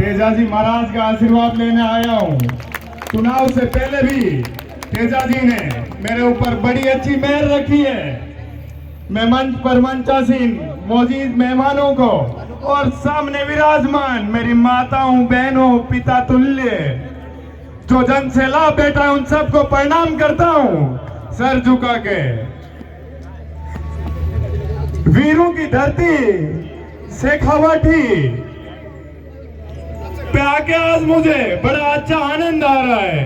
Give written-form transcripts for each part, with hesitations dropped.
तेजाजी महाराज का आशीर्वाद लेने आया हूँ। चुनाव से पहले भी तेजाजी ने मेरे ऊपर बड़ी अच्छी मेहर रखी है। मैं मंच पर मंचासीन मौजूद मेहमानों को और सामने विराजमान मेरी माताओं, बहनों, पिता तुल्य जो जन से लाभ बेटा है, उन सबको प्रणाम करता हूँ सर झुका के। वीरों की धरती शेखावाटी पे आके आज मुझे बड़ा अच्छा आनंद आ रहा है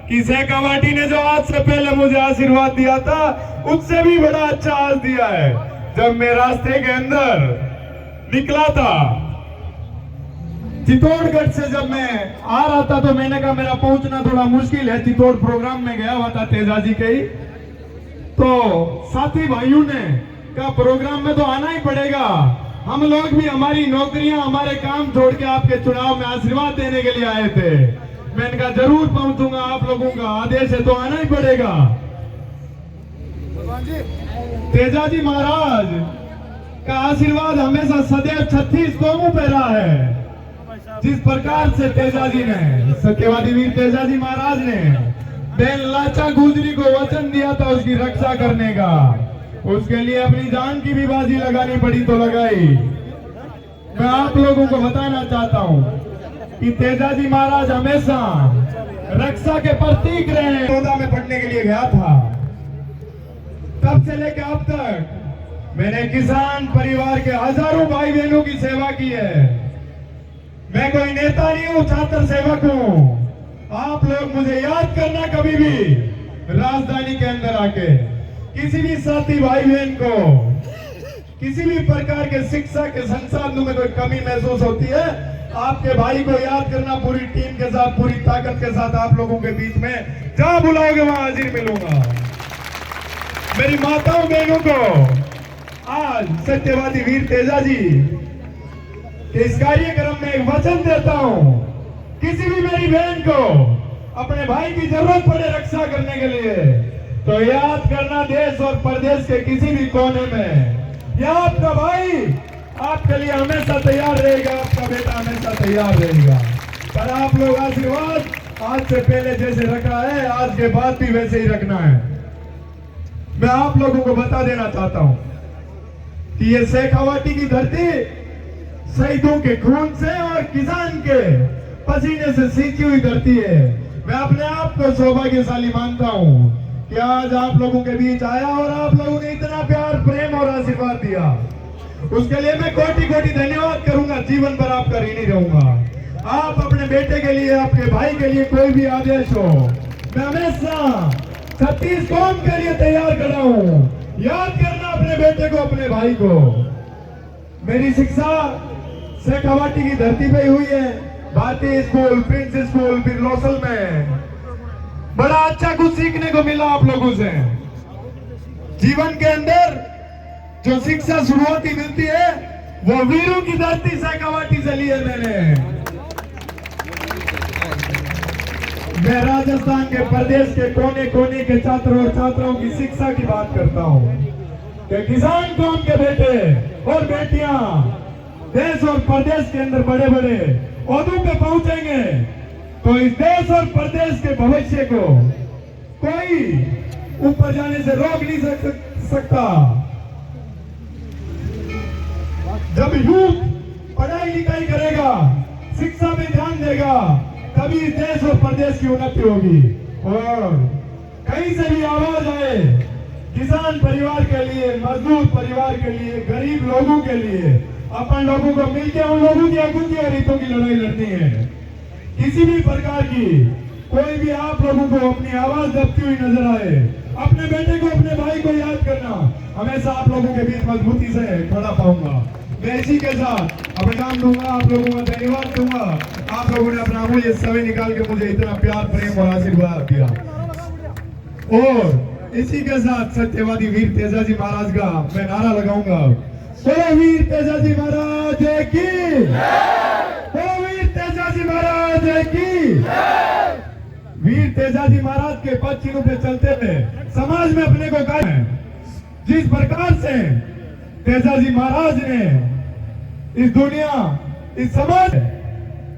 कि शेखावाटी ने जो आज से पहले मुझे आशीर्वाद दिया था, उससे भी बड़ा अच्छा आज दिया है। जब मैं रास्ते के अंदर निकला था चित्तौड़गढ़ से, जब मैं आ रहा था तो मैंने कहा मेरा पहुंचना थोड़ा मुश्किल है। चित्तौड़ प्रोग्राम में गया हुआ था तेजाजी के ही, तो साथी भाइयों ने कहा प्रोग्राम में तो आना ही पड़ेगा, हम लोग भी हमारी नौकरियां, हमारे काम छोड़ के आपके चुनाव में आशीर्वाद देने के लिए आए थे। मैंने कहा जरूर पहुंचूंगा, आप लोगों का आदेश है तो आना ही पड़ेगा। तेजाजी महाराज का आशीर्वाद हमेशा सदैव 36 कोमों पे रहा है। जिस प्रकार से तेजाजी ने, सत्यवादी वीर तेजाजी महाराज ने बेन लाचा गुजरी को वचन दिया था उसकी रक्षा करने का, उसके लिए अपनी जान की भी बाजी लगानी पड़ी तो लगाई। मैं आप लोगों को बताना चाहता हूं कि तेजाजी महाराज हमेशा रक्षा के प्रतीक रहे हैं। 14 में पढ़ने के लिए गया था, तब से लेकर अब तक मैंने किसान परिवार के हजारों भाई बहनों की सेवा की है। मैं कोई नेता नहीं हूं, छात्र सेवक हूं। आप लोग मुझे याद करना कभी भी राजधानी के अंदर आके। किसी भी साथी भाई बहन को किसी भी प्रकार के शिक्षा के संसाधनों में कोई कमी महसूस होती है, आपके भाई को याद करना, पूरी टीम के साथ, पूरी ताकत के साथ आप लोगों के बीच में जहां बुलाओगे वहां हाजिर मिलूंगा। मेरी माताओं बहनों को आज सत्यवादी वीर तेजाजी के इस कार्यक्रम में एक वचन देता हूं, किसी भी मेरी बहन को अपने भाई की जरूरत पड़े रक्षा करने के लिए तो याद करना, देश और प्रदेश के किसी भी कोने में यह आपका भाई आपके लिए हमेशा तैयार रहेगा, आपका बेटा हमेशा तैयार रहेगा। पर आप लोग आशीर्वाद आज से पहले जैसे रखा है, आज के बाद भी वैसे ही रखना है। मैं आप लोगों को बता देना चाहता हूं कि ये शेखावाटी की धरती शहीदों के खून से और किसान के पसीने से सींची हुई धरती है। मैं अपने आप को सौभाग्यशाली मानता हूं कि आज आप लोगों के बीच आया और आप लोगों ने इतना प्यार, प्रेम और आशीर्वाद दिया। उसके लिए मैं कोटि कोटि धन्यवाद करूंगा, जीवन भर आपका ऋणी रहूंगा। आप अपने बेटे के लिए, आपके भाई के लिए कोई भी आदेश हो, मैं हमेशा 36 कौम के लिए तैयार खड़ा हूं। याद करना अपने बेटे को, अपने भाई को। मेरी शिक्षा शेखावाटी की धरती पे हुई है, भारतीय स्कूल, प्रिंस स्कूल, फिर लोसल में। बड़ा अच्छा कुछ सीखने को मिला आप लोगों से। जीवन के अंदर जो शिक्षा शुरुआती मिलती है वो वीरों की धरती शेखावाटी से ली है मैंने। मैं राजस्थान के प्रदेश के कोने कोने के छात्रों और छात्राओं की शिक्षा की बात करता हूँ कि किसान कौम के बेटे और बेटियां देश और प्रदेश के अंदर बड़े बड़े ओहदों पे पहुंचेंगे तो इस देश और प्रदेश के भविष्य को कोई ऊपर जाने से रोक नहीं सकता। जब यूथ पढ़ाई लिखाई करेगा, शिक्षा पे ध्यान देगा, तभी इस देश और प्रदेश की उन्नति होगी। और कहीं से भी आवाज आए किसान परिवार के लिए, मजदूर परिवार के लिए, गरीब लोगों के लिए, अपन लोगों को मिलकर उन लोगों की अकुति और हितों की लड़ाई लड़नी है। किसी भी प्रकार की कोई भी आप लोगों को अपनी आवाज दबती हुई नजर आए, अपने बेटे को, अपने भाई को याद करना, हमेशा आप लोगों के बीच मजबूती से खड़ा पाऊंगा। मैं इसी के साथ अपना नाम दूंगा, आप लोगों का धन्यवाद दूंगा। आप लोगों ने अपना अमूल्य समय निकाल के मुझे इतना प्यार, प्रेम और आशीर्वाद दिया। और इसी के साथ सत्यवादी वीर तेजाजी महाराज का मैं नारा लगाऊंगा, बोलो वीर तेजाजी महाराज की, बोलो वीर तेजाजी महाराज की। वीर तेजाजी महाराज के पद चिन्हों पे चलते हुए समाज में अपने को कायम है। जिस प्रकार से तेजाजी महाराज ने इस दुनिया, इस समाज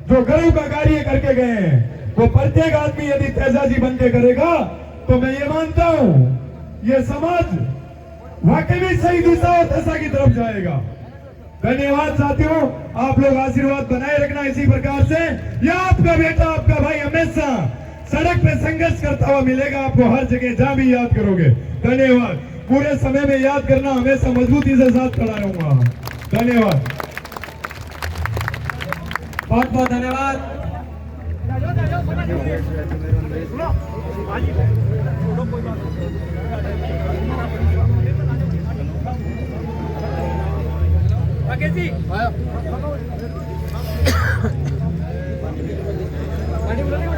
जो गरीब का कार्य करके गए हैं, वो प्रत्येक आदमी यदि तेजाजी बन के करेगा तो मैं ये मानता हूं ये समाज वाकई में सही दिशा और दशा की तरफ जाएगा। धन्यवाद साथियों, आप लोग आशीर्वाद बनाए रखना इसी प्रकार से। या आपका बेटा आपका भाई हमेशा सड़क पे संघर्ष करता हुआ मिलेगा आपको हर जगह, जहां भी याद करोगे। धन्यवाद। पूरे समय में याद करना, हमेशा मजबूती से साथ खड़ा रहूंगा। धन्यवाद, बहुत बहुत धन्यवाद।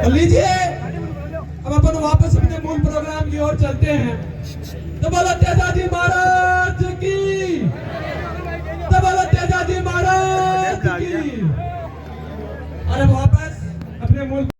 लीजिए, अब अपन वापस अपने मूल प्रोग्राम की ओर चलते हैं। तो बोलो तेजाजी महाराज की, तो बोलो तेजाजी महाराज की।